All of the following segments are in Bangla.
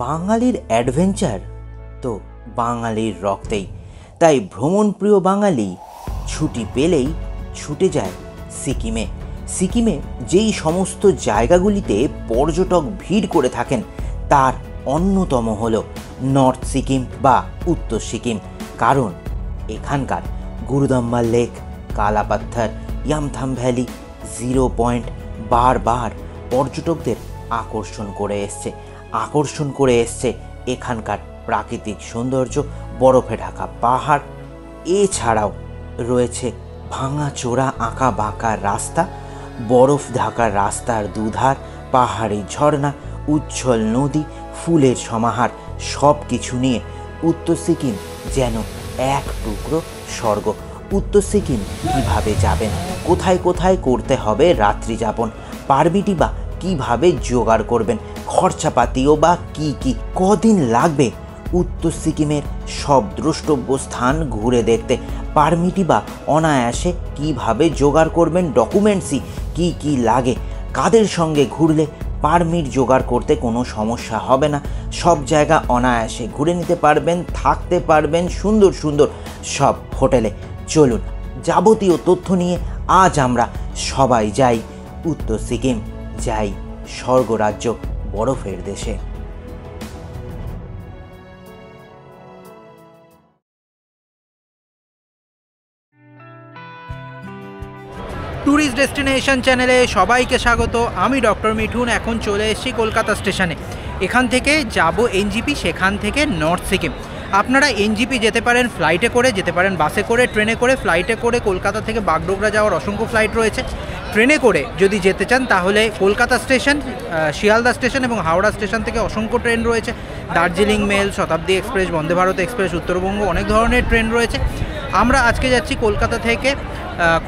বাঙালির অ্যাডভেঞ্চার তো বাঙালির রক্তেই, তাই ভ্রমণপ্রিয় বাঙালি ছুটি পেলেই ছুটে যায় সিকিমে। সিকিমে যেই সমস্ত জায়গাগুলিতে পর্যটক ভিড় করে থাকেন তার অন্যতম হল নর্থ সিকিম বা উত্তর সিকিম। কারণ এখানকার Gurudongmar lake, Kalapatthar, Yumthang valley, zero point বারবার পর্যটকদের আকর্ষণ করে এসছে এখানকার প্রাকৃতিক সৌন্দর্য, বরফে ঢাকা পাহাড়। এছাড়াও রয়েছে ভাঙাচোরা আঁকা বাঁকা রাস্তা, বরফ ঢাকা রাস্তার দুধার পাহাড়ি ঝর্ণা, উজ্জ্বল নদী, ফুলের সমাহার। সব কিছু নিয়ে উত্তর সিকিম যেন এক টুকরো স্বর্গ। উত্তর সিকিম কীভাবে যাবেন, কোথায় কোথায় করতে হবে রাত্রি যাপন, পারমিটি বা কীভাবে জোগাড় করবেন, খরচাপাতিও বা কী কদিন লাগবে উত্তর সিকিমের সব দ্রষ্টব্য স্থান ঘুরে দেখতে, পারমিটি বা অনায়াসে কীভাবে জোগাড় করবেন, ডকুমেন্টসই কী লাগে, কাদের সঙ্গে ঘুরলে পারমিট জোগাড় করতে কোনো সমস্যা হবে না, সব জায়গা অনায়াসে ঘুরে নিতে পারবেন, থাকতে পারবেন সুন্দর সুন্দর সব হোটেলে। চলুন যাবতীয় তথ্য নিয়ে আজ আমরা সবাই যাই উত্তর সিকিম, যাই স্বর্গরাজ্য, বরফের দেশে। ট্যুরিস্ট ডেস্টিনেশন চ্যানেলে সবাইকে স্বাগত। আমি ডক্টর মিঠুন। এখন চলে এসেছি কলকাতা স্টেশনে। এখান থেকে যাব এনজিপি, সেখান থেকে নর্থ সিকিম। আপনারা এনজিপি যেতে পারেন ফ্লাইটে করে, যেতে পারেন বাসে করে, ট্রেনে করে। ফ্লাইটে করে কলকাতা থেকে বাগডোগরা যাওয়ার অসংখ্য ফ্লাইট রয়েছে। ট্রেনে করে যদি যেতে চান তাহলে কলকাতা স্টেশন, শিয়ালদা স্টেশন এবং হাওড়া স্টেশন থেকে অসংখ্য ট্রেন রয়েছে। দার্জিলিং মেল, শতাব্দী এক্সপ্রেস, বন্দে ভারত এক্সপ্রেস, উত্তরবঙ্গ, অনেক ধরনের ট্রেন রয়েছে। আমরা আজকে যাচ্ছি কলকাতা থেকে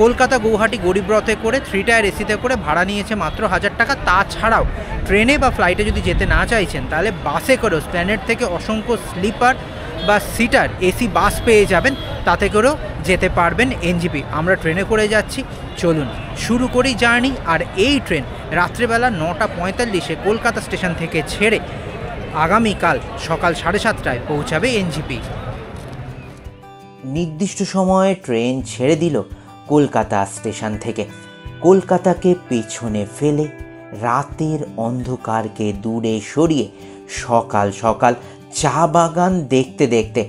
কলকাতা গৌহাটি গরিব রথে করে, 3 টায়ার এসিতে করে। ভাড়া নিয়েছে মাত্র 1000 টাকা। তাছাড়াও ট্রেনে বা ফ্লাইটে যদি যেতে না চাইছেন তাহলে বাসে করেও স্প্ল্যানেড থেকে অসংখ্য স্লিপার বা সিটার এসি বাস পেয়ে যাবেন, তাতে করেও যেতে পারবেন এনজিপি। আমরা ট্রেনে করে যাচ্ছি, চলুন শুরু করি জার্নি। আর এই ট্রেন রাত্রেবেলা 9:45-এ কলকাতা স্টেশন থেকে ছেড়ে আগামীকাল সকাল 7:30টায় পৌঁছাবে এনজিপি। নির্দিষ্ট সময়ে ট্রেন ছেড়ে দিল কলকাতা স্টেশন থেকে। কলকাতাকে পেছনে ফেলে, রাতের অন্ধকারকে দূরে সরিয়ে সকাল সকাল চা বাগান দেখতে দেখতে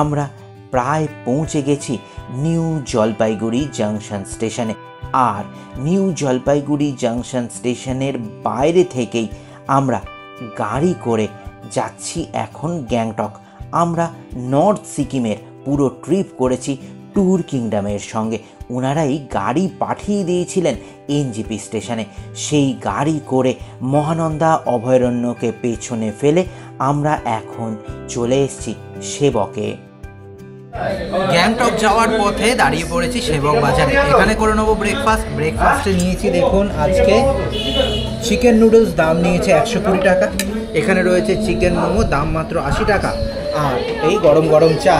আমরা প্রায় পৌঁছে গেছি নিউ জলপাইগুড়ি জাংশন স্টেশনে। আর নিউ জলপাইগুড়ি জাংশন স্টেশনের বাইরে থেকেই আমরা গাড়ি করে যাচ্ছি এখন গ্যাংটক। আমরা নর্থ সিকিমের পুরো ট্রিপ করেছি ট্যুর কিংডমের সঙ্গে। ওনারাই গাড়ি পাঠিয়ে দিয়েছিলেন এনজিপি স্টেশনে। সেই গাড়ি করে মহানন্দা অভয়ারণ্যকে পেছনে ফেলে আমরা এখন চলে এসেছি সেবকে। গ্যাংটক যাওয়ার পথে দাঁড়িয়ে পড়েছি সেবক বাজারে। এখানে করে নেবো ব্রেকফাস্ট। ব্রেকফাস্টে নিয়েছি দেখুন আজকে চিকেন নুডলস, দাম নিয়েছে 120 টাকা। এখানে রয়েছে চিকেন মোমো, দাম মাত্র 80 টাকা। আর এই গরম গরম চা।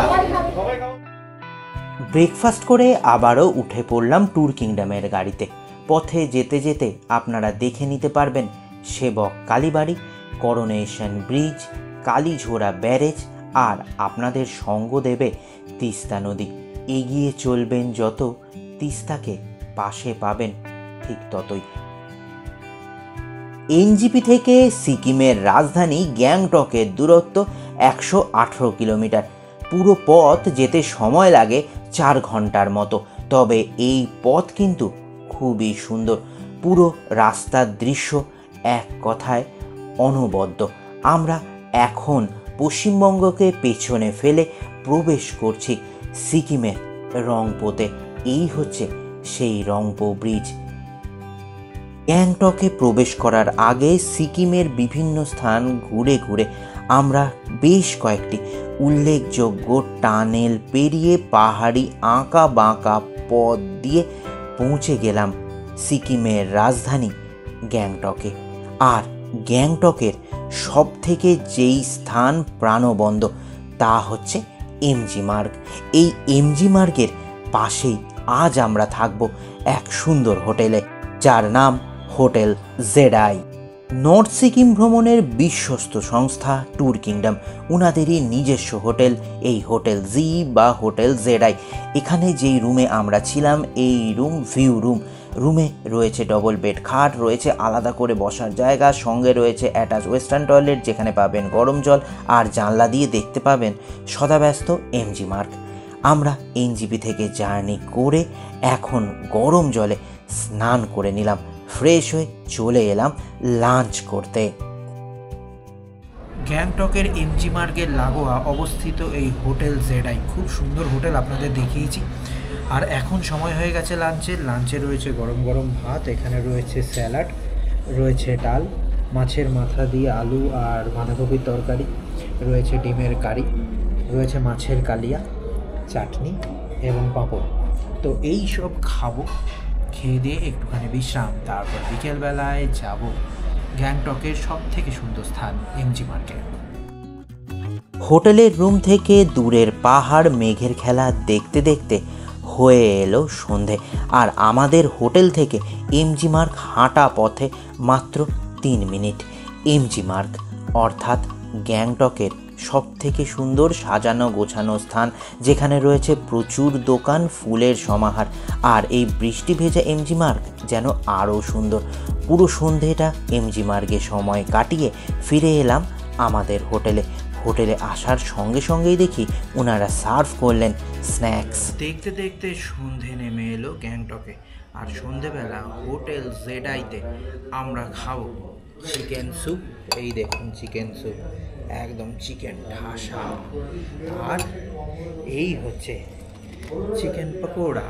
ব্রেকফাস্ট করে আবারও উঠে পড়লাম ট্যুর কিংডমের গাড়িতে। পথে যেতে যেতে আপনারা দেখে নিতে পারবেন সেবক কালীবাড়ি, করোনেশন ব্রিজ, কালীঝোড়া ব্যারেজ, আর আপনাদের সঙ্গ দেবে তিস্তা নদী। এগিয়ে চলবেন যত, তিস্তাকে পাশে পাবেন ঠিক ততই। এনজিপি থেকে সিকিমের রাজধানী গ্যাংটকের দূরত্ব 118 কিলোমিটার। পুরো পথ যেতে সময় লাগে 4 ঘন্টার মতো। তবে এই পথ কিন্তু খুবই সুন্দর। পুরো রাস্তার দৃশ্য এক কথায় অনবদ্য। আমরা এখন পশ্চিমবঙ্গকে পেছনে ফেলে প্রবেশ করছি সিকিমের রংপোতে। এই হচ্ছে সেই রংপো ব্রিজ। গ্যাংটকে প্রবেশ করার আগে সিকিমের বিভিন্ন স্থান ঘুরে ঘুরে আমরা বেশ কয়েকটি উল্লেখযোগ্য টানেল পেরিয়ে পাহাড়ি আঁকা বাঁকা পথ দিয়ে পৌঁছে গেলাম সিকিমের রাজধানী গ্যাংটকে। আর গ্যাংটকের সব থেকে যেই স্থান প্রাণবন্ত তা হচ্ছে এমজি মার্গ। এই এমজি মার্গের পাশেই আজ আমরা থাকব এক সুন্দর হোটেলে, যার নাম হোটেল জেডাই। নর্থ সিকিম ভ্রমণের বিশ্বস্ত সংস্থা ট্যুর কিংডম, ওনাদেরই নিজস্ব হোটেল এই হোটেল জি বা হোটেল জেডআই। এখানে যেই রুমে আমরা ছিলাম এই রুম ভিউ রুমে রয়েছে ডবল বেড খাট, রয়েছে আলাদা করে বসার জায়গা, সঙ্গে রয়েছে অ্যাটাচ ওয়েস্টার্ন টয়লেট যেখানে পাবেন গরম জল, আর জানলা দিয়ে দেখতে পাবেন সদাব্যস্ত এমজি মার্গ। আমরা এনজিপি থেকে জার্নি করে এখন গরম জলে স্নান করে নিলাম, ফ্রেশ হয়ে চলে এলাম লাঞ্চ করতে। গ্যাংটকের এমজি মার্গের লাগোয়া অবস্থিত এই হোটেল জেডআই খুব সুন্দর হোটেল, আপনাদের দেখিয়েছি। আর এখন সময় হয়ে গেছে লাঞ্চে রয়েছে গরম গরম ভাত, এখানে রয়েছে স্যালাড, রয়েছে ডাল, মাছের মাথা দিয়ে আলু আর বাঁধাকপির তরকারি, রয়েছে ডিমের কারি, রয়েছে মাছের কালিয়া, চাটনি এবং পাঁপড়। তো এই সব খাবো, খেয়ে দিয়ে একটুখানি বিশ্রাম, তারপর বিকেলবেলায় যাব গ্যাংটকের সব থেকে সুন্দর স্থান এমজি মার্গে। হোটেলের রুম থেকে দূরের পাহাড় মেঘের খেলা দেখতে দেখতে হয়ে এলো সন্ধে, আর আমাদের হোটেল থেকে এমজি মার্গ হাঁটা পথে মাত্র 3 মিনিট। এমজি মার্গ অর্থাৎ গ্যাংটকের সব থেকে সুন্দর সাজানো গোছানো স্থান, যেখানে রয়েছে প্রচুর দোকান, ফুলের সমাহার। আর এই বৃষ্টি ভেজা এমজি মার্গ যেন আরও সুন্দর। পুরো সন্ধেটা এমজি মার্গে সময় কাটিয়ে ফিরে এলাম আমাদের হোটেলে আসার সঙ্গে সঙ্গেই দেখি ওনারা সার্ভ করলেন স্ন্যাক্স। দেখতে দেখতে সন্ধে নেমে এলো গ্যাংটকে, আর সন্ধেবেলা হোটেল জেডআইতে আমরা খাবো চিকেন স্যুপ। এই দেখুন চিকেন স্যুপ, একদম চিকেন ঠাসা। আর এই হচ্ছে চিকেন পকোড়া।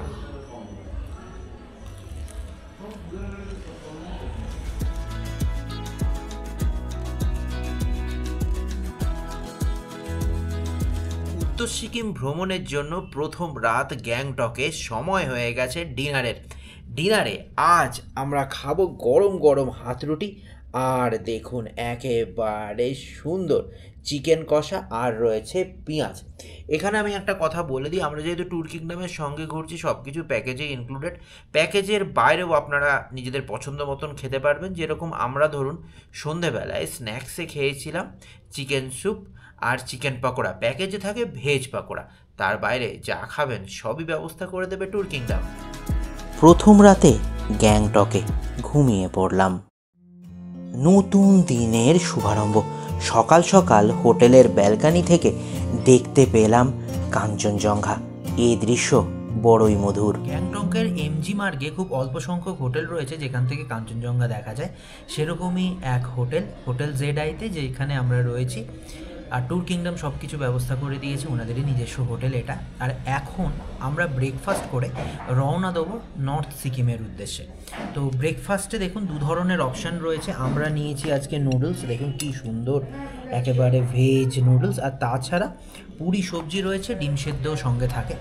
উত্তর সিকিম ভ্রমণের জন্য প্রথম রাত গ্যাংটকে, সময় হয়ে গেছে ডিনারে আজ আমরা খাবো গরম গরম হাত রুটি, আর দেখুন একেবারে সুন্দর চিকেন কষা, আর রয়েছে পেঁয়াজ। এখানে আমি একটা কথা বলে দিই, আমরা যেহেতু ট্যুর কিংডমের সঙ্গে ঘুরছি, সব কিছু প্যাকেজে ইনক্লুডেড। প্যাকেজের বাইরেও আপনারা নিজেদের পছন্দ মতন খেতে পারবেন। যেরকম আমরা ধরুন সন্ধেবেলায় স্ন্যাক্সে খেয়েছিলাম চিকেন স্যুপ আর চিকেন পকোড়া, প্যাকেজে থাকে ভেজ পকোড়া। তার বাইরে যা খাবেন সবই ব্যবস্থা করে দেবে ট্যুর কিংডম। প্রথম রাতে গ্যাংটকে ঘুমিয়ে পড়লাম। নতুন দিনের শুভারম্ভ। সকাল সকাল হোটেলের ব্যালকনি থেকে দেখতে পেলাম কাঞ্চনজঙ্ঘা। এই দৃশ্য বড়ই মধুর। গ্যাংটকের এমজি মার্গে খুব অল্প সংখ্যক হোটেল রয়েছে যেখান থেকে কাঞ্চনজঙ্ঘা দেখা যায়। সেরকমই এক হোটেল জেডআইতে যেখানে আমরা রয়েছি। আর ট্যুর কিংডম সব কিছু ব্যবস্থা করে দিয়েছে, ওনাদেরই নিজস্ব হোটেল এটা। আর এখন আমরা ব্রেকফাস্ট করে রওনা দেবো নর্থ সিকিমের উদ্দেশ্যে। তো ব্রেকফাস্টে দেখুন 2 ধরনের অপশান রয়েছে। আমরা নিয়েছি আজকে নুডলস, দেখুন কি সুন্দর একেবারে ভেজ নুডলস। আর তাছাড়া পুরি সবজি রয়েছে, ডিম সেদ্ধও সঙ্গে থাকে,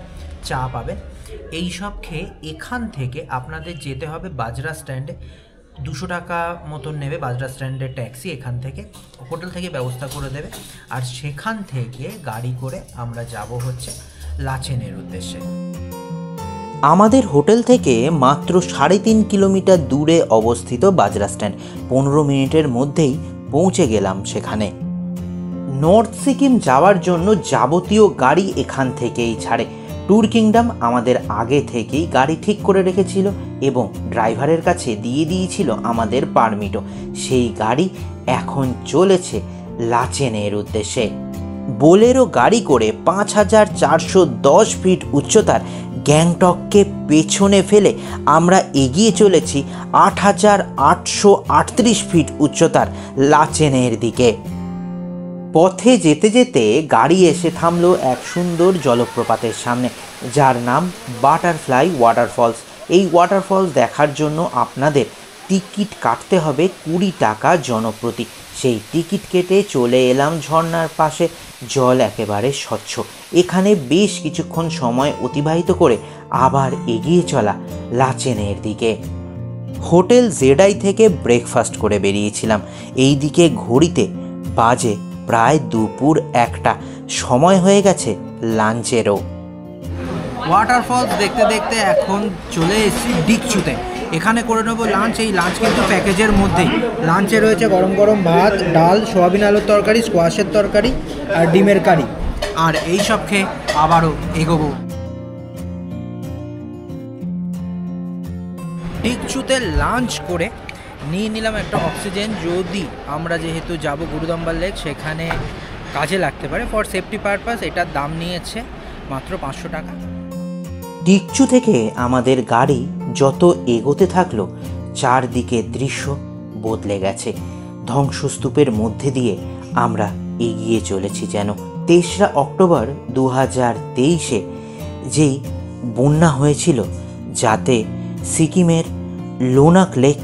চা পাবেন। এই সব খেয়ে এখান থেকে আপনাদের যেতে হবে বাজরা স্ট্যান্ডে। 200 টাকা মতন নেবে বাজরা স্ট্যান্ডের ট্যাক্সি, এখান থেকে হোটেল থেকে ব্যবস্থা করে দেবে। আর সেখান থেকে গাড়ি করে আমরা যাব হচ্ছে লাচেনের উদ্দেশ্যে। আমাদের হোটেল থেকে মাত্র 3.5 কিলোমিটার দূরে অবস্থিত বাজরা স্ট্যান্ড। 15 মিনিটের মধ্যেই পৌঁছে গেলাম সেখানে। নর্থ সিকিম যাওয়ার জন্য যাবতীয় গাড়ি এখান থেকেই ছাড়ে। ট্যুর কিংডম আমাদের আগে থেকেই গাড়ি ঠিক করে রেখেছিল এবং ড্রাইভারের কাছে দিয়ে দিয়েছিল আমাদের পারমিটও। সেই গাড়ি এখন চলেছে লাচেনের উদ্দেশ্যে। বোলেরো গাড়ি করে 5410 ফিট উচ্চতার গ্যাংটককে পেছনে ফেলে আমরা এগিয়ে চলেছি 8838 ফিট উচ্চতার লাচেনের দিকে। পথে যেতে যেতে গাড়ি এসে থামলো এক সুন্দর জলপ্রপাতের সামনে, যার নাম বাটারফ্লাই ওয়াটারফলস। এই ওয়াটারফলস দেখার জন্য আপনাদের টিকিট কাটতে হবে 20 টাকা জনপ্রতি। সেই টিকিট কেটে চলে এলাম ঝর্ণার পাশে। জল একেবারে স্বচ্ছ। এখানে বেশ কিছুক্ষণ সময় অতিবাহিত করে আবার এগিয়ে চলা লাচেনের দিকে। হোটেল জেডআই থেকে ব্রেকফাস্ট করে বেরিয়েছিলাম। এই দিকে ঘড়িতে বাজে প্রায় দুপুর 1টা। সময় হয়ে গেছে লাঞ্চেরও। ওয়াটারফলস দেখতে দেখতে এখন চলে এসেছি ডিকচুতে। এখানে করে নেবো লাঞ্চ। এই লাঞ্চ কিন্তু প্যাকেজের মধ্যেই। লাঞ্চে রয়েছে গরম গরম ভাত, ডাল, সোয়াবিন আলুর তরকারি, স্কোয়াশের তরকারি আর ডিমের কারি। আর এই সব খেয়ে আবারও এগোবো। টিকচুতে লাঞ্চ করে নিয়ে নিলাম একটা অক্সিজেন, যদি আমরা যেহেতু যাব গুরুদম্বার লেক, সেখানে কাজে লাগতে পারে। ফর সেফটি পারপাস এটার দাম নিয়েছে মাত্র 500 টাকা। টিকচু থেকে আমাদের গাড়ি যত এগোতে থাকলো, চারদিকে দৃশ্য বদলে গেছে। ধ্বংসস্তূপের মধ্যে দিয়ে আমরা এগিয়ে চলেছি যেন। 23 অক্টোবর 2023-এ যেই বন্যা হয়েছিল, যাতে সিকিমের লোনাক লেক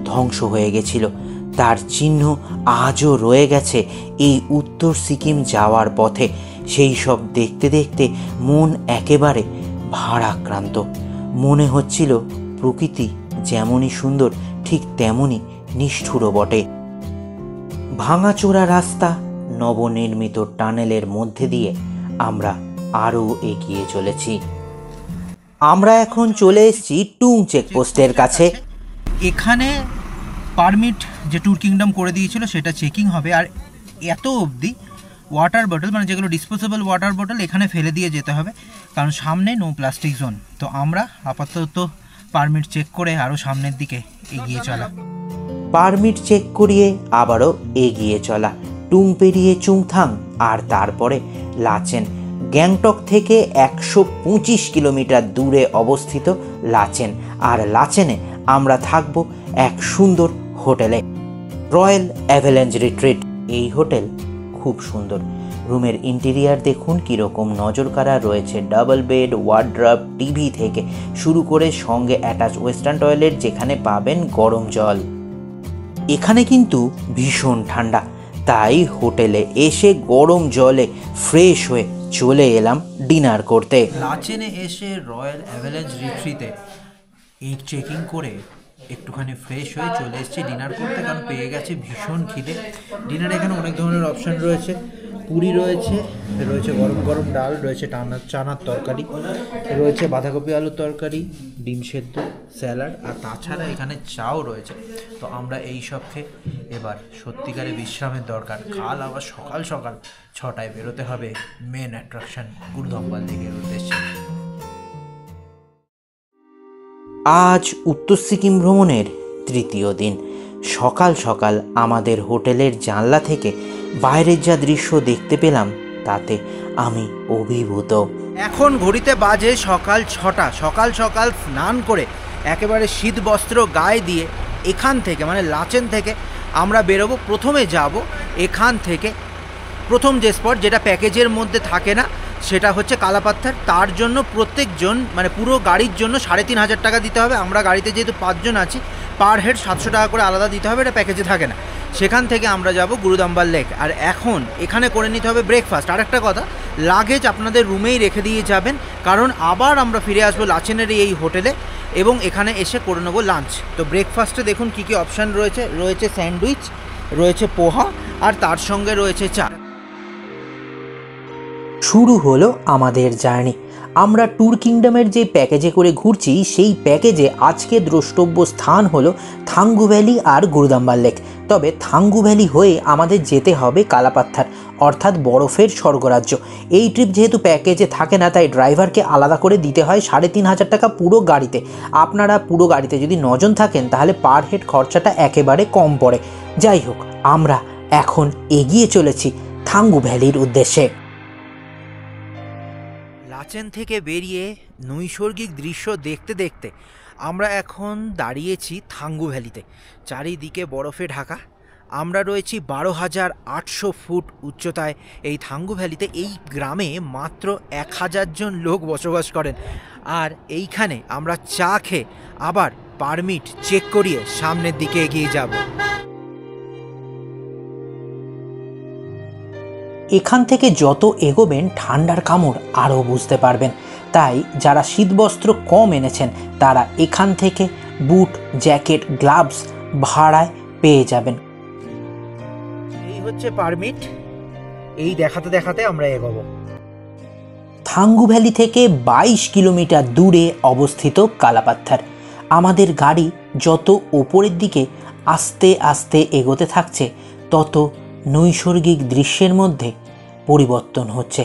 ধ্বংস হয়ে গেছিল, তার চিহ্ন আজও রয়ে গেছে এই উত্তর সিকিম যাওয়ার পথে। সেই সব দেখতে দেখতে মন একেবারে ভারাক্রান্ত। মনে হচ্ছিল প্রকৃতি যেমনই সুন্দর, ঠিক তেমনই নিষ্ঠুরও বটে। ভাঙাচোরা রাস্তা, নবনির্মিত টানেলের মধ্যে দিয়ে আমরা আরও এগিয়ে চলেছি। আমরা এখন চলে এসেছি টুং চেকপোস্টের কাছে। এখানে পারমিট যে ট্যুর কিংডম করে দিয়েছিল সেটা চেকিং হবে। আর এত অবধি ওয়াটার বটল, মানে যেগুলো ডিসপোজেবল ওয়াটার বটল, এখানে ফেলে দিয়ে যেতে হবে, কারণ সামনে নো প্লাস্টিক জোন। তো আমরা আপাতত পারমিট চেক করে আরও সামনের দিকে এগিয়ে চলা। পারমিট চেক করিয়ে আবারও এগিয়ে চলা। টুং পেরিয়ে চুংথাং আর তারপরে লাচেন। গ্যাংটক থেকে 125 কিলোমিটার দূরে অবস্থিত লাচেন। আর লাচেনে আমরা থাকব এক সুন্দর হোটেলে, রয়্যাল অ্যাভালাঞ্চ রিট্রিট। এই হোটেল খুব সুন্দর। রুমের ইন্টেরিয়ার দেখুন কীরকম নজরকাড়া রয়েছে। ডাবল বেড, ওয়ার্ড্রব, টিভি থেকে শুরু করে সঙ্গে অ্যাটাচ ওয়েস্টার্ন টয়লেট, যেখানে পাবেন গরম জল। এখানে কিন্তু ভীষণ ঠান্ডা, তাই হোটেলে এসে গরম জলে ফ্রেশ হয়ে চলে এলাম ডিনার করতে। লাচেনে এসে রয়্যাল অ্যাভালাঞ্চ রিট্রিটে এই চেকিং করে একটুখানি ফ্রেশ হয়ে চলে এসেছি ডিনার করতে, কারণ পেয়ে গেছে ভীষণ খিদে। ডিনারে এখানে অনেক ধরনের অপশান রয়েছে। পুরি রয়েছে, রয়েছে গরম গরম ডাল, রয়েছে চানার তরকারি, রয়েছে বাঁধাকপি আলুর তরকারি, ডিম সেদ্ধ, স্যালাড, আর তাছাড়া এখানে চাও রয়েছে। তো আমরা এই সব খেয়ে এবার সত্যিকারে বিশ্রামের দরকার। কাল আবার সকাল সকাল 6টায় বেরোতে হবে মেন অ্যাট্রাকশন গুরুদম্বার লেকের উদ্দেশ্যে। আজ উত্তর সিকিম ভ্রমণের তৃতীয় দিন। সকাল সকাল আমাদের হোটেলের জানলা থেকে বাইরের যা দৃশ্য দেখতে পেলাম, তাতে আমি অভিভূত। এখন ঘড়িতে বাজে সকাল 6টা। সকাল সকাল স্নান করে একেবারে শীত বস্ত্র গায়ে দিয়ে এখান থেকে, মানে লাচেন থেকে আমরা বেরোবো। প্রথমে যাব এখান থেকে, প্রথম যে স্পট যেটা প্যাকেজের মধ্যে থাকে না, সেটা হচ্ছে কালাপাত্থার। তার জন্য প্রত্যেকজন, মানে পুরো গাড়ির জন্য 3500 টাকা দিতে হবে। আমরা গাড়িতে যেহেতু 5 জন আছি, পার হেড 700 টাকা করে আলাদা দিতে হবে, এটা প্যাকেজে থাকে না। সেখান থেকে আমরা যাব গুরুদম্বার লেক। আর এখন এখানে করে নিতে হবে ব্রেকফাস্ট। আর একটা কথা, লাগেজ আপনাদের রুমেই রেখে দিয়ে যাবেন, কারণ আবার আমরা ফিরে আসবো লাচেনের এই হোটেলে এবং এখানে এসে করে নেবো লাঞ্চ। তো ব্রেকফাস্টে দেখুন কী কী অপশান রয়েছে। রয়েছে স্যান্ডউইচ, রয়েছে পোহা, আর তার সঙ্গে রয়েছে চা। শুরু হলো আমাদের জার্নি। আমরা ট্যুর কিংডমের যে প্যাকেজে করে ঘুরছি, সেই প্যাকেজে আজকে দ্রষ্টব্য স্থান হলো থাঙ্গু ভ্যালি আর গুরুদম্বার লেক। তবে থাঙ্গু ভ্যালি হয়ে আমাদের যেতে হবে কালাপাত্থার, অর্থাৎ বরফের স্বর্গরাজ্য। এই ট্রিপ যেহেতু প্যাকেজে থাকে না, তাই ড্রাইভারকে আলাদা করে দিতে হয় 3500 টাকা পুরো গাড়িতে। আপনারা পুরো গাড়িতে যদি 9 জন থাকেন, তাহলে পার হেড খরচাটা একেবারে কম পড়ে। যাই হোক, আমরা এখন এগিয়ে চলেছি থাঙ্গু ভ্যালির উদ্দেশ্যে। লাচেন থেকে বেরিয়ে নৈসর্গিক দৃশ্য দেখতে দেখতে আমরা এখন দাঁড়িয়েছি থাঙ্গু ভ্যালিতে। চারিদিকে বরফে ঢাকা। আমরা রয়েছি 12,800 ফুট উচ্চতায় এই থাঙ্গু ভ্যালিতে। এই গ্রামে মাত্র 1000 জন লোক বসবাস করেন। আর এইখানে আমরা চা খেয়ে আবার পারমিট চেক করিয়ে সামনের দিকে এগিয়ে যাব। এখান থেকে যত এগোবেন ঠান্ডার কামড় আরও বুঝতে পারবেন। তাই যারা শীতবস্ত্র কম এনেছেন, তারা এখান থেকে বুট, জ্যাকেট, গ্লাভস ভাড়ায় পেয়ে যাবেন। এই হচ্ছে পারমিট। এই দেখাতে দেখাতে আমরা এগোবো। থাঙ্গু ভ্যালি থেকে 22 কিলোমিটার দূরে অবস্থিত কালাপাত্থার। আমাদের গাড়ি যত ওপরের দিকে আস্তে আস্তে এগোতে থাকছে তত নৈসর্গিক দৃশ্যের মধ্যে পরিবর্তন হচ্ছে।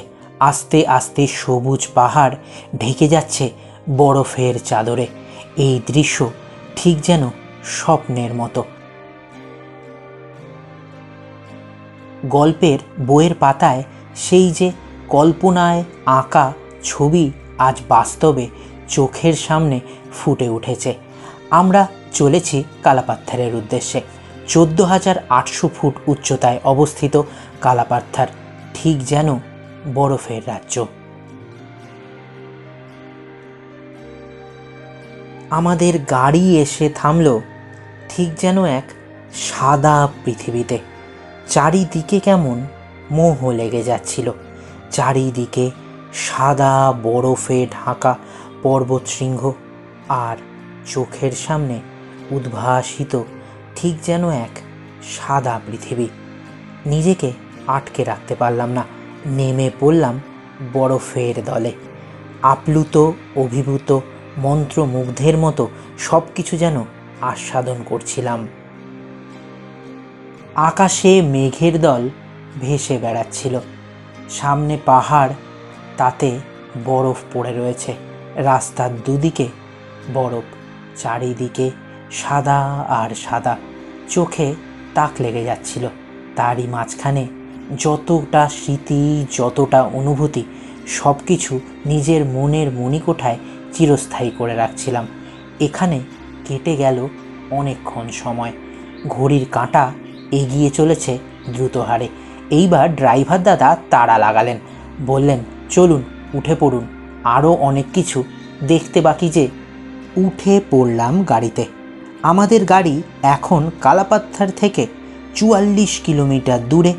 আস্তে আস্তে সবুজ পাহাড় ঢেকে যাচ্ছে বরফের চাদরে। এই দৃশ্য ঠিক যেন স্বপ্নের মতো। গল্পের বইয়ের পাতায় সেই যে কল্পনায় আঁকা ছবি আজ বাস্তবে চোখের সামনে ফুটে উঠেছে। আমরা চলেছি কালাপাত্থারের উদ্দেশ্যে। 14,800 ফুট উচ্চতায় অবস্থিত কালাপাত্থার ঠিক যেন বরফের রাজ্য। আমাদের গাড়ি এসে থামল ঠিক যেন এক সাদা পৃথিবীতে। চারিদিকে কেমন মোহ লেগে যাচ্ছিল। চারিদিকে সাদা বরফে ঢাকা পর্বতশৃঙ্গ, আর চোখের সামনে উদ্ভাসিত ঠিক যেন এক সাদা পৃথিবী। নিজেকে আটকে রাখতে পারলাম না, নেমে পড়লাম বরফের দলে। আপ্লুত, অভিভূত, মন্ত্রমুগ্ধের মতো সব কিছু যেন আস্বাদন করছিলাম। আকাশে মেঘের দল ভেসে বেড়াচ্ছিল। সামনে পাহাড়, তাতে বরফ পড়ে রয়েছে। রাস্তার দুদিকে বরফ, চারিদিকে সাদা আর সাদা। চোখে তাক লেগে যাচ্ছিল। তারই মাঝখানে যতটা স্মৃতি, যতটা অনুভূতি, সব কিছু নিজের মনের মণিকোঠায় চিরস্থায়ী করে রাখছিলাম। এখানে কেটে গেল অনেকক্ষণ সময়। ঘড়ির কাঁটা এগিয়ে চলেছে দ্রুত হারে। এইবার ড্রাইভার দাদা তাড়া লাগালেন, বললেন, চলুন উঠে পড়ুন, আরও অনেক কিছু দেখতে বাকি যে। উঠে পড়লাম গাড়িতে। আমাদের গাড়ি এখন কালাপাত্থার থেকে 44 কিলোমিটার দূরে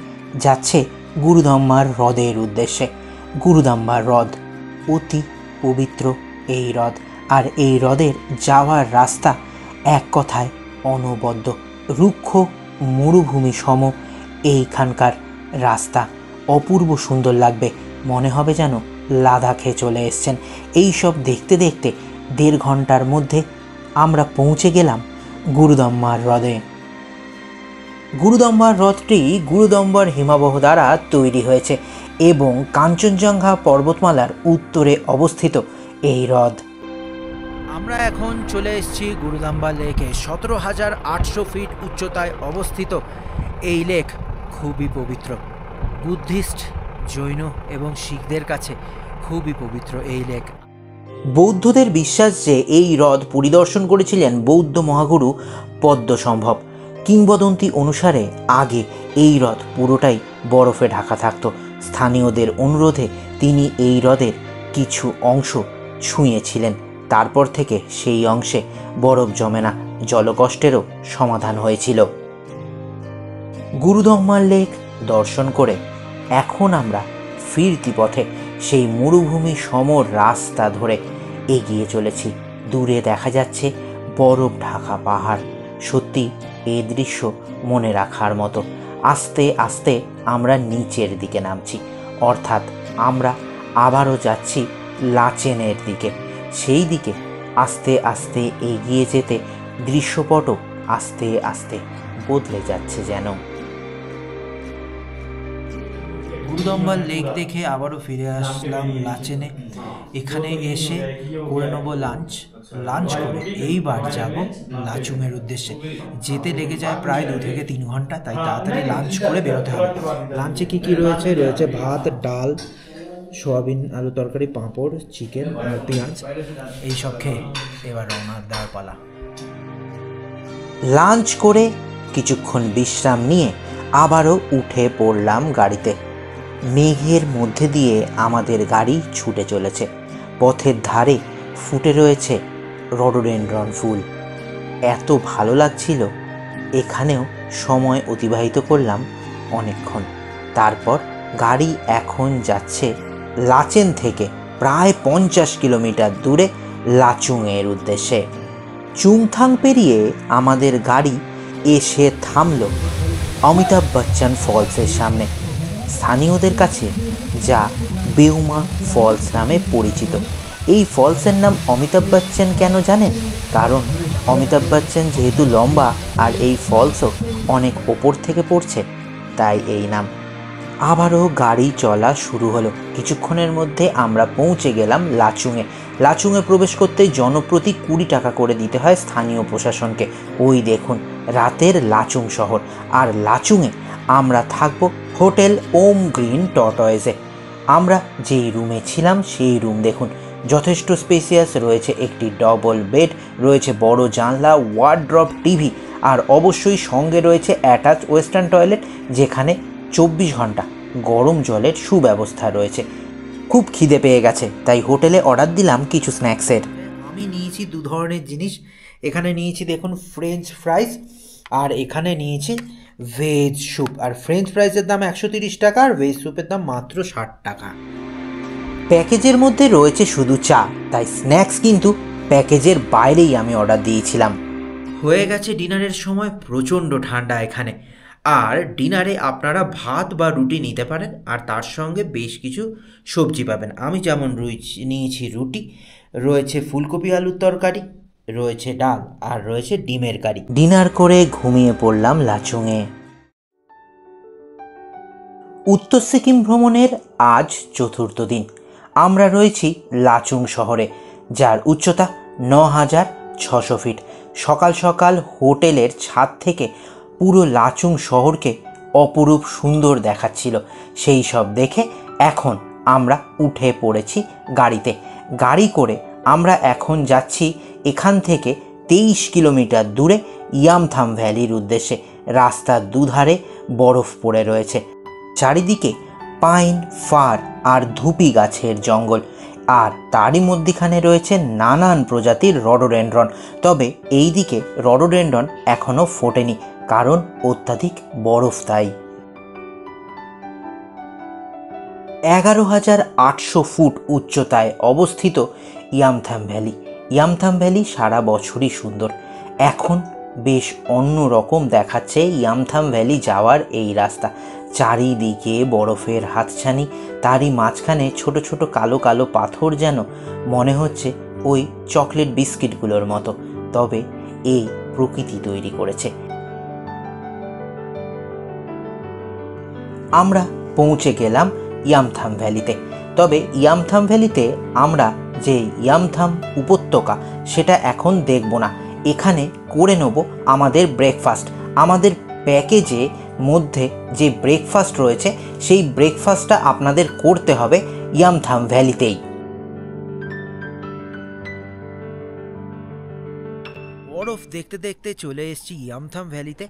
যাচ্ছে গুরুদম্বার হ্রদের উদ্দেশ্যে। গুরুদম্বার হ্রদ অতি পবিত্র এই হ্রদ, আর এই হ্রদের যাওয়ার রাস্তা এক কথায় অনবদ্য। রুক্ষ মরুভূমি সম এইখানকার রাস্তা। অপূর্ব সুন্দর লাগবে, মনে হবে যেন লাদাখে চলে এসছেন। এই সব দেখতে দেখতে 1.5 ঘন্টার মধ্যে আমরা পৌঁছে গেলাম গুরুদম্বার হ্রদে। গুরুদম্বার হ্রদটি গুরুদম্বার হিমাবহ দ্বারা তৈরি হয়েছে এবং কাঞ্চনজঙ্ঘা পর্বতমালার উত্তরে অবস্থিত এই হ্রদ। আমরা এখন চলে এসেছি গুরুদম্বার লেকে। 17,800 ফিট উচ্চতায় অবস্থিত এই লেক খুবই পবিত্র। বুদ্ধিস্ট, জৈন এবং শিখদের কাছে খুবই পবিত্র এই লেক। বৌদ্ধদের বিশ্বাস যে এই হ্রদ পরিদর্শন করেছিলেন বৌদ্ধ মহাগুরু পদ্মসম্ভব। কিংবদন্তি অনুসারে আগে এই হ্রদ পুরোটাই বরফে ঢাকা থাকত। স্থানীয়দের অনুরোধে তিনি এই হ্রদের কিছু অংশ ছুঁয়েছিলেন। তারপর থেকে সেই অংশে বরফ জমে না, জলকষ্টেরও সমাধান হয়েছিল। গুরুদম্বার লেক দর্শন করে এখন আমরা ফিরতি পথে সেই মরুভূমি সম রাস্তা ধরে এগিয়ে চলেছি। দূরে দেখা যাচ্ছে বরফ ঢাকা পাহাড়। সত্যি এই দৃশ্য মনে রাখার মতো। আস্তে আস্তে আমরা নিচের দিকে নামছি, অর্থাৎ আমরা আবারও যাচ্ছি লাচেনের দিকে। সেই দিকে আস্তে আস্তে এগিয়ে যেতে দৃশ্যপটও আস্তে আস্তে বদলে যাচ্ছে যেন। গুরুদম্বার লেক দেখে আবারও ফিরে আসলাম লাচেনে। এখানে এসে করে নেবো লাঞ্চ করে এইবার যাব লাচুংয়ের উদ্দেশ্যে। যেতে লেগে যায় প্রায় 2 থেকে 3 ঘন্টা, তাই তাড়াতাড়ি লাঞ্চ করে বেরোতে হবে। লাঞ্চে কী কী রয়েছে? রয়েছে ভাত, ডাল, সোয়াবিন আলু তরকারি, পাঁপড়, চিকেন আর পেঁয়াজ। এইসব খেয়ে এবার রওনা দেওয়ার পালা। লাঞ্চ করে কিছুক্ষণ বিশ্রাম নিয়ে আবারও উঠে পড়লাম গাড়িতে। মেঘের মধ্যে দিয়ে আমাদের গাড়ি ছুটে চলেছে। পথের ধারে ফুটে রয়েছে রডোডেনড্রন ফুল। এত ভালো লাগছিল, এখানেও সময় অতিবাহিত করলাম অনেকক্ষণ। তারপর গাড়ি এখন যাচ্ছে লাচেন থেকে প্রায় 50 কিলোমিটার দূরে লাচুংয়ের উদ্দেশ্যে। চুংথাং পেরিয়ে আমাদের গাড়ি এসে থামল অমিতাভ বচ্চন ফলসের সামনে, স্থানীয়দের কাছে যা বেউমা ফলস নামে পরিচিত। এই ফলসের নাম অমিতাভ বচ্চন কেন জানেন? কারণ অমিতাভ বচ্চন যেহেতু লম্বা আর এই ফলসও অনেক ওপর থেকে পড়ছে, তাই এই নাম। আবারও গাড়ি চলা শুরু হলো। কিছুক্ষণের মধ্যে আমরা পৌঁছে গেলাম লাচুংয়ে। লাচুংয়ে প্রবেশ করতেই জনপ্রতি 20 টাকা করে দিতে হয় স্থানীয় প্রশাসনকে। ওই দেখুন রাতের লাচুং শহর। আর লাচুংয়ে আমরা থাকবো হোটেল ওম গ্রিন টর্টয়েজে। আমরা যেই রুমে ছিলাম সেই রুম দেখুন, যথেষ্ট স্পেসিয়াস, রয়েছে একটি ডবল বেড, রয়েছে বড় জানলা, ওয়ার্ড্রপ, টিভি, আর অবশ্যই সঙ্গে রয়েছে অ্যাটাচ ওয়েস্টার্ন টয়লেট, যেখানে 24 ঘন্টা গরম জলের সুব্যবস্থা রয়েছে। খুব খিদে পেয়ে গেছে, তাই হোটেলে অর্ডার দিলাম কিছু স্ন্যাক্সের। আমি নিয়েছি 2 ধরনের জিনিস। এখানে নিয়েছি দেখুন ফ্রেঞ্চ ফ্রাইজ, আর এখানে নিয়েছি ভেজ স্যুপ। আর ফ্রেঞ্চ ফ্রাইজের দাম 130 টাকা, আর ভেজ স্যুপের দাম মাত্র 60 টাকা। প্যাকেজের মধ্যে রয়েছে শুধু চা, তাই স্ন্যাক্স কিন্তু প্যাকেজের বাইরেই আমি অর্ডার দিয়েছিলাম। হয়ে গেছে ডিনারের সময়। প্রচণ্ড ঠান্ডা এখানে। আর ডিনারে আপনারা ভাত বা রুটি নিতে পারেন, আর তার সঙ্গে বেশ কিছু সবজি পাবেন। আমি যেমন নিয়েছি রুটি, রয়েছে ফুলকপি আলুর তরকারি, রয়েছে ডাল, আর রয়েছে ডিমের কারি। ডিনার করে ঘুমিয়ে পড়লাম লাচুংয়ে। উত্তর সিকিম ভ্রমণের আজ 4র্থ দিন। আমরা রয়েছি লাচুং শহরে, যার উচ্চতা 9600 ফিট। সকাল সকাল হোটেলের ছাদ থেকে পুরো লাচুং শহরকে অপরূপ সুন্দর দেখাচ্ছিল। সেই সব দেখে এখন আমরা উঠে পড়েছি গাড়িতে। গাড়ি করে আমরা এখন যাচ্ছি এখান থেকে 23 কিলোমিটার দূরে ইয়ামথাম ভ্যালির উদ্দেশ্যে। রাস্তার দুধারে বরফ পড়ে রয়েছে, চারিদিকে পাইন, ফার আর ধুপি গাছের জঙ্গল, আর তারই মধ্যখানে রয়েছে নানান প্রজাতির রডোডেনড্রন। তবে এই দিকে রডোডেনড্রন এখনও ফোটেনি, কারণ অত্যাধিক বরফ তাই। 11,800 ফুট উচ্চতায় অবস্থিত ইয়ামথাম ভ্যালি। ইয়ামথাম ভ্যালি সারা বছরই সুন্দর। এখন বেশ অন্য রকম দেখাচ্ছে ইয়ামথাম ভ্যালি যাওয়ার এই রাস্তা। চারিদিকে বরফের হাতছানি, তারই মাঝখানে ছোট ছোট কালো কালো পাথর, যেন মনে হচ্ছে ওই চকলেট বিস্কিটগুলোর মতো। তবে এই প্রকৃতি তৈরি করেছে। আমরা পৌঁছে গেলাম ইয়ামথাম ভ্যালিতে। তবে ইয়ামথাম ভ্যালিতে আমরা যে ইয়ামথাম উপত্যকা সেটা এখন দেখব না। এখানে করে নেব আমাদের ব্রেকফাস্ট। আমাদের প্যাকেজে মধ্যে যে ব্রেকফাস্ট রয়েছে সেই ব্রেকফাস্টটা আপনাদের করতে হবে ইয়ামথাম ভ্যালিতেই। বরফ দেখতে দেখতে চলে এসেছি ইয়ামথাম ভ্যালিতে।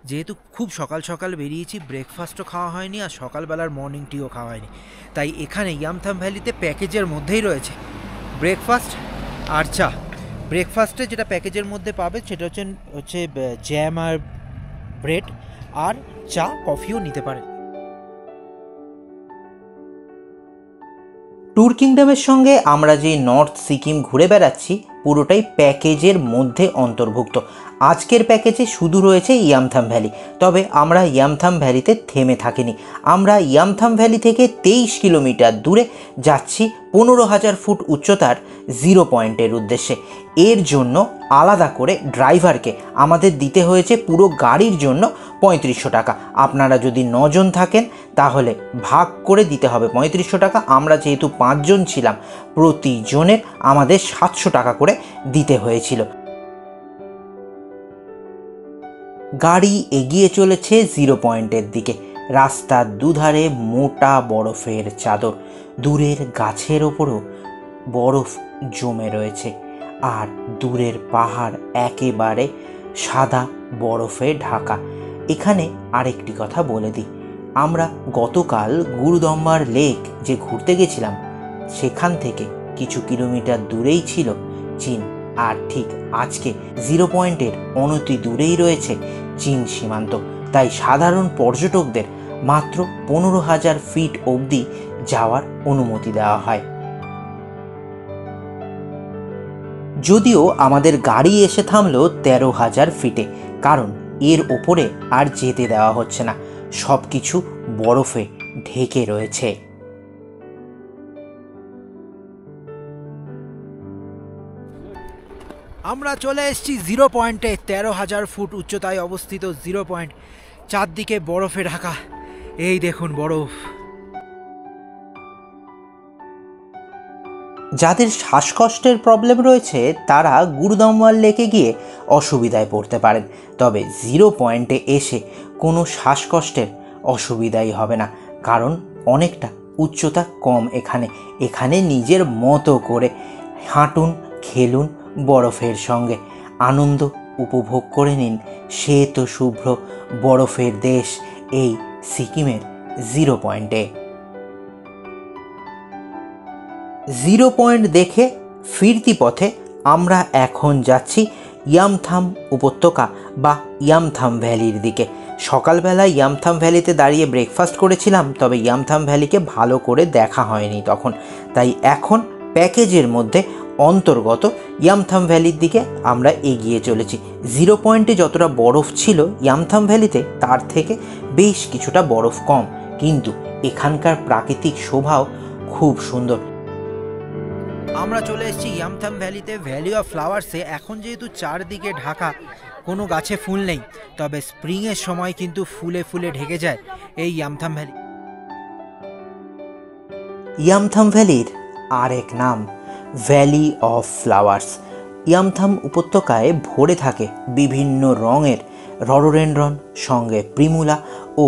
যেহেতু খুব সকাল সকাল বেরিয়েছি, ব্রেকফাস্টও খাওয়া হয়নি আর সকালবেলার মর্নিং টিও খাওয়া হয়নি, তাই এখানে ইয়ামথাম ভ্যালিতে প্যাকেজের মধ্যেই রয়েছে ব্রেকফাস্ট আর চা। ব্রেকফাস্টে যেটা প্যাকেজের মধ্যে পাবে সেটা হচ্ছে জ্যাম আর ব্রেড, আর চা কফিও নিতে পারেন। ট্যুর কিংডমের সঙ্গে আমরা যে নর্থ সিকিম ঘুরে বেড়াচ্ছি পুরোটাই প্যাকেজের মধ্যে অন্তর্ভুক্ত। আজকের প্যাকেজে শুধু রয়েছে ইয়ামথাম ভ্যালি। তবে আমরা ইয়ামথাম ভ্যালিতে থেমে থাকিনি। আমরা ইয়ামথাম ভ্যালি থেকে 23 কিলোমিটার দূরে যাচ্ছি 15,000 ফুট উচ্চতার 0 পয়েন্টের উদ্দেশ্যে। এর জন্য আলাদা করে ড্রাইভারকে আমাদের দিতে হয়েছে পুরো গাড়ির জন্য 3500 টাকা। আপনারা যদি 9 জন থাকেন তাহলে ভাগ করে দিতে হবে 3500 টাকা। আমরা যেহেতু 5 জন ছিলাম, প্রতিজনের আমাদের 700 টাকা করে দিতে হয়েছিল। গাড়ি এগিয়ে চলেছে 0 পয়েন্টের দিকে। রাস্তার দুধারে মোটা বরফের চাদর, দূরের গাছের ওপরও বরফ জমে রয়েছে, আর দূরের পাহাড় একেবারে সাদা বরফে ঢাকা। এখানে আরেকটি কথা বলে দিই, আমরা গতকাল গুরুদম্বার লেক যে ঘুরতে গেছিলাম সেখান থেকে কিছু কিলোমিটার দূরেই ছিল চীন, আর ঠিক আজকে 0 পয়েন্টের অনতি দূরেই রয়েছে চীন সীমান্ত। তাই সাধারণ পর্যটকদের মাত্র 15,000 ফিট অবধি যাওয়ার অনুমতি দেওয়া হয়। যদিও আমাদের গাড়ি এসে থামলো 13,000 ফিটে, কারণ এর ওপরে আর যেতে দেওয়া হচ্ছে না, সব কিছু বরফে ঢেকে রয়েছে। আমরা চলে এসেছি 0 পয়েন্টে। 13,000 ফুট উচ্চতায় অবস্থিত 0 পয়েন্ট, চারদিকে বরফে ঢাকা। এই দেখুন বরফ। যাদের শ্বাসকষ্টের প্রবলেম রয়েছে তারা গুরুদম্বাল লেকে গিয়ে অসুবিধায় পড়তে পারেন, তবে 0 পয়েন্টে এসে কোনো শ্বাসকষ্টের অসুবিধাই হবে না, কারণ অনেকটা উচ্চতা কম। এখানে নিজের মতো করে হাঁটুন, খেলুন, বরফের সঙ্গে আনন্দ উপভোগ করে নিন। শ্বেত শুভ্র বরফের দেশ এই সিকিমের 0 পয়েন্টে। 0 পয়েন্ট দেখে ফিরতি পথে আমরা এখন যাচ্ছি ইয়ামথাম উপত্যকা বা ইয়ামথাম ভ্যালির দিকে। সকালবেলা ইয়ামথাম ভ্যালিতে দাঁড়িয়ে ব্রেকফাস্ট করেছিলাম, তবে ইয়ামথাম ভ্যালিকে ভালো করে দেখা হয়নি তখন, তাই এখন প্যাকেজের মধ্যে অন্তর্গত ইয়ামথাম ভ্যালির দিকে আমরা এগিয়ে চলেছি। 0 পয়েন্টে যতটা বরফ ছিল ইয়ামথাম ভ্যালিতে তার থেকে বেশ কিছুটা বরফ কম, কিন্তু এখানকার প্রাকৃতিক শোভাও খুব সুন্দর। আমরা চলে এসেছি ইয়ামথাম ভ্যালিতে, ভ্যালি অফ ফ্লাওয়ার্সে। এখন যেহেতু চারদিকে ঢাকা, কোনো গাছে ফুল নেই, তবে স্প্রিংয়ের সময় কিন্তু ফুলে ফুলে ঢেকে যায় এই ইয়ামথাম ভ্যালি। ইয়ামথাম ভ্যালির আরেক নাম ভ্যালি অফ ফ্লাওয়ার্স। ইয়ামথাম উপত্যকায় ভরে থাকে বিভিন্ন রঙের রডোডেনড্রন, সঙ্গে প্রিমুলা ও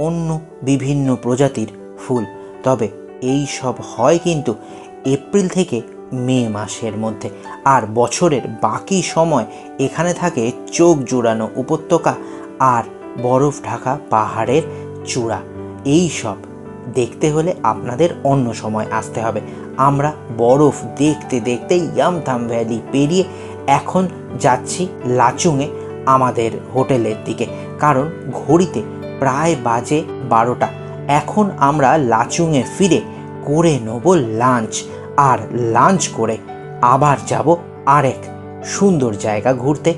অন্য বিভিন্ন প্রজাতির ফুল। তবে এই সব হয় কিন্তু এপ্রিল থেকে মে মাসের মধ্যে, আর বছরের বাকি সময় এখানে থাকে চোখ জোড়ানো উপত্যকা আর বরফ ঢাকা পাহাড়ের চূড়া। এই সব দেখতে হলে আপনাদের অন্য সময় আসতে হবে। আমরা বরফ দেখতে দেখতে ইয়ামথাম ভ্যালি পেরিয়ে এখন যাচ্ছি লাচুংয়ে আমাদের হোটেলের দিকে, কারণ ঘড়িতে প্রায় বাজে 12টা। এখন আমরা লাচুংয়ে ফিরে করে নেব লাঞ্চ, আর লাঞ্চ করে আবার যাব আরেক সুন্দর জায়গা ঘুরতে।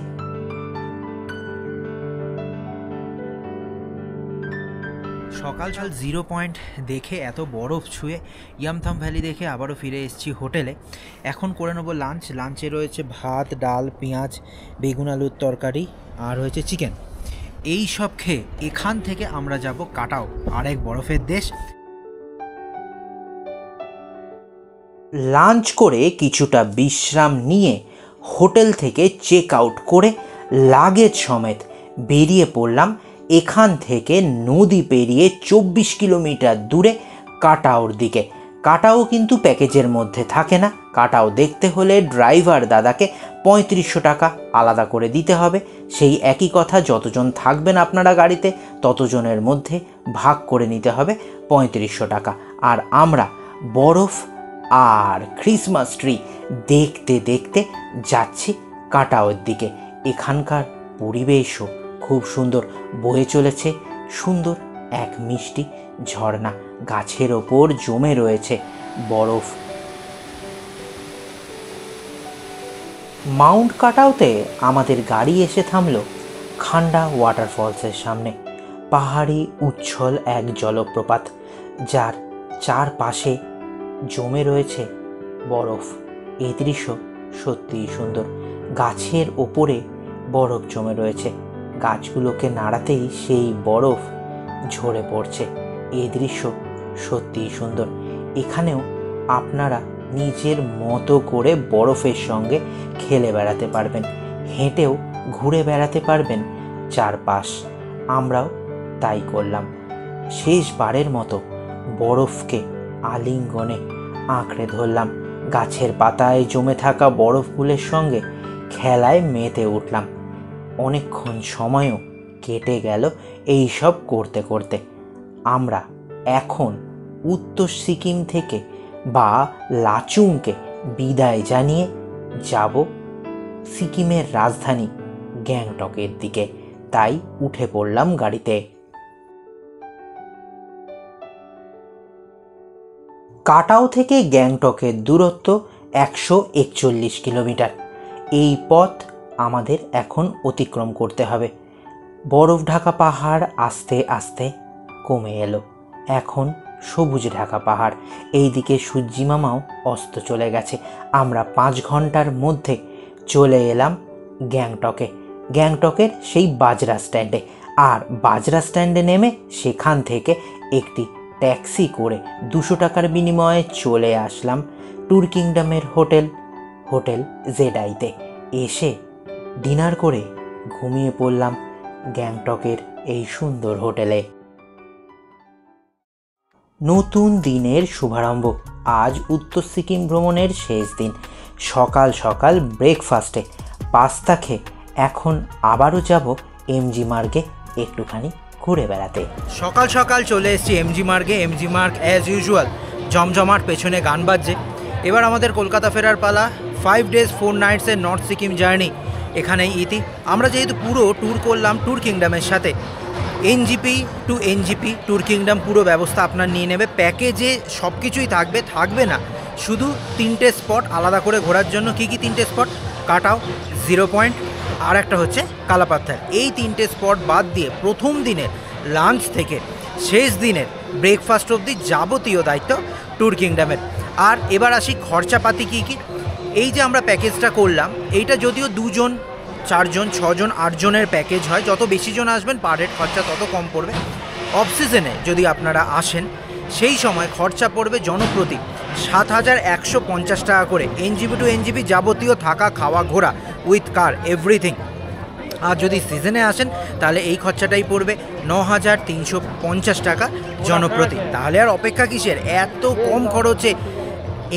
সকাল 0 পয়েন্ট দেখে, এত বরফ ছুঁয়ে ইয়ামথাম ভ্যালি দেখে আবারও ফিরে এসেছি হোটেলে। এখন করে নেবো লাঞ্চ। লাঞ্চে রয়েছে ভাত, ডাল, পেঁয়াজ, বেগুন আলুর তরকারি, আর রয়েছে চিকেন। এই সব খেয়ে এখান থেকে আমরা যাব কাটাও, আরেক বরফের দেশ। লাঞ্চ করে কিছুটা বিশ্রাম নিয়ে হোটেল থেকে চেক আউট করে লাগেজ সমেত বেরিয়ে পড়লাম এখান থেকে নদী পেরিয়ে 24 কিলোমিটার দূরে কাটাওর দিকে। কাটাও কিন্তু প্যাকেজের মধ্যে থাকে না। কাটাও দেখতে হলে ড্রাইভার দাদাকে 3500 টাকা আলাদা করে দিতে হবে। সেই একই কথা, যতজন থাকবেন আপনারা গাড়িতে ততজনের মধ্যে ভাগ করে নিতে হবে 3500 টাকা। আর আমরা বরফ আর ক্রিসমাস ট্রি দেখতে দেখতে যাচ্ছি কাটাওয়ের দিকে। এখানকার পরিবেশও খুব সুন্দর, বয়ে চলেছে সুন্দর এক মিষ্টি ঝর্ণা, গাছের ওপর জমে রয়েছে বরফ। মাউন্ট কাটাওতে আমাদের গাড়ি এসে থামল খান্ডা ওয়াটারফলসের সামনে। পাহাড়ি উচ্ছল এক জলপ্রপাত, যার চারপাশে জমে রয়েছে বরফ। এই দৃশ্য সত্যিই সুন্দর। গাছের ওপরে বরফ জমে রয়েছে, গাছগুলোকে নাড়াতেই সেই বরফ ঝরে পড়ছে। এই দৃশ্য সত্যিই সুন্দর। এখানেও আপনারা নিজের মতো করে বরফের সঙ্গে খেলে বেড়াতে পারবেন, হেঁটেও ঘুরে বেড়াতে পারবেন চারপাশ। আমরাও তাই করলাম। শেষবারের মতো বরফকে আলিঙ্গনে আঁকড়ে ধরলাম, গাছের পাতায় জমে থাকা বরফগুলোর সঙ্গে খেলায় মেতে উঠলাম। অনেকক্ষণ সময়ও কেটে গেল এই সব করতে করতে। আমরা এখন উত্তর সিকিম থেকে বা লাচুংকে বিদায় জানিয়ে যাব সিকিমের রাজধানী গ্যাংটকের দিকে। তাই উঠে পড়লাম গাড়িতে। কাটাও থেকে গ্যাংটকের দূরত্ব 141 কিলোমিটার। এই পথ আমাদের এখন অতিক্রম করতে হবে। বরফ ঢাকা পাহাড় আস্তে আস্তে কমে এলো, এখন সবুজ ঢাকা পাহাড়। এই দিকে সূর্যি মামাও অস্ত চলে গেছে। আমরা 5 ঘন্টার মধ্যে চলে এলাম গ্যাংটকে, গ্যাংটকের সেই বাজরা স্ট্যান্ডে। আর বাজরা স্ট্যান্ডে নেমে সেখান থেকে একটি ট্যাক্সি করে 200 টাকার বিনিময়ে চলে আসলাম ট্যুর কিংডমের হোটেল জেডাইতে। এসে ডিনার করে ঘুমিয়ে পড়লাম গ্যাংটকের এই সুন্দর হোটেলে। নতুন দিনের শুভারম্ভ। আজ উত্তর সিকিম ভ্রমণের শেষ দিন। সকাল সকাল ব্রেকফাস্টে পাস্তা খেয়ে এখন আবারও যাব এমজি মার্গে একটুখানি ঘুরে বেড়াতে। সকাল সকাল চলে এসেছি এমজি মার্গে। এমজি মার্গ অ্যাজ ইউজুয়াল জমজমাট, পেছনে গান বাজছে। এবার আমাদের কলকাতা ফেরার পালা। 5 days 4 nights-এর নর্থ সিকিম জার্নি এখানেই ইতি। আমরা যেহেতু পুরো ট্যুর করলাম ট্যুর কিংডমের সাথে, NJP to NJP tour kingdom পুরো ব্যবস্থা আপনার নিয়ে নেবে। প্যাকেজে সব কিছুই থাকবে না, শুধু 3টে স্পট আলাদা করে ঘোরার জন্য। কী 3টে স্পট? কাটাও, 0 পয়েন্ট, আর একটা হচ্ছে কালাপাত্থার। এই 3টে স্পট বাদ দিয়ে প্রথম দিনের লাঞ্চ থেকে শেষ দিনের ব্রেকফাস্ট অবধি যাবতীয় দায়িত্ব ট্যুর কিংডমের। আর এবার আসি খরচাপাতি কী। এই যে আমরা প্যাকেজটা করলাম, এইটা যদিও 2 জন 4 জন 6 জন 8 জনের প্যাকেজ হয়। যত বেশি জন আসবেন পার হেড খরচা তত কম পড়বে। অফ সিজনে যদি আপনারা আসেন সেই সময় খরচা পড়বে জনপ্রতি 7,150 টাকা করে, এনজিপি টু এনজিপি যাবতীয় থাকা খাওয়া ঘোরা উইথ কার এভরিথিং। আর যদি সিজনে আসেন তাহলে এই খরচাটাই পড়বে 9,350 টাকা জনপ্রতি। তাহলে আর অপেক্ষা কিসের? এত কম খরচে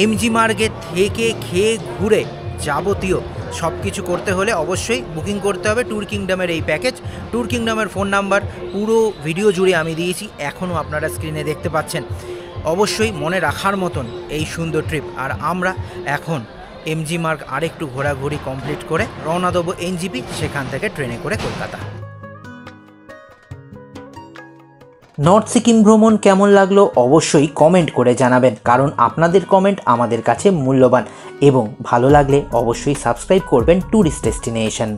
এমজি মার্গে থেকে খেয়ে ঘুরে যাবতীয় সব কিছু করতে হলে অবশ্যই বুকিং করতে হবে ট্যুর কিংডমের এই প্যাকেজ। ট্যুর কিংডমের ফোন নাম্বার পুরো ভিডিও জুড়ে আমি দিয়েছি, এখনও আপনারা স্ক্রিনে দেখতে পাচ্ছেন। অবশ্যই মনে রাখার মতন এই সুন্দর ট্রিপ। আর আমরা এখন এমজি মার্গ আরেকটু ঘোরাঘুরি কমপ্লিট করে রওনা দেবো এনজিপি, সেখান থেকে ট্রেনে করে কলকাতা। নর্থ সিকিম ভ্রমণ কেমন লাগলো অবশ্যই কমেন্ট করে জানাবেন, কারণ আপনাদের কমেন্ট আমাদের কাছে মূল্যবান। এবং ভালো লাগলে অবশ্যই সাবস্ক্রাইব করবেন ট্যুরিস্ট ডেস্টিনেশন।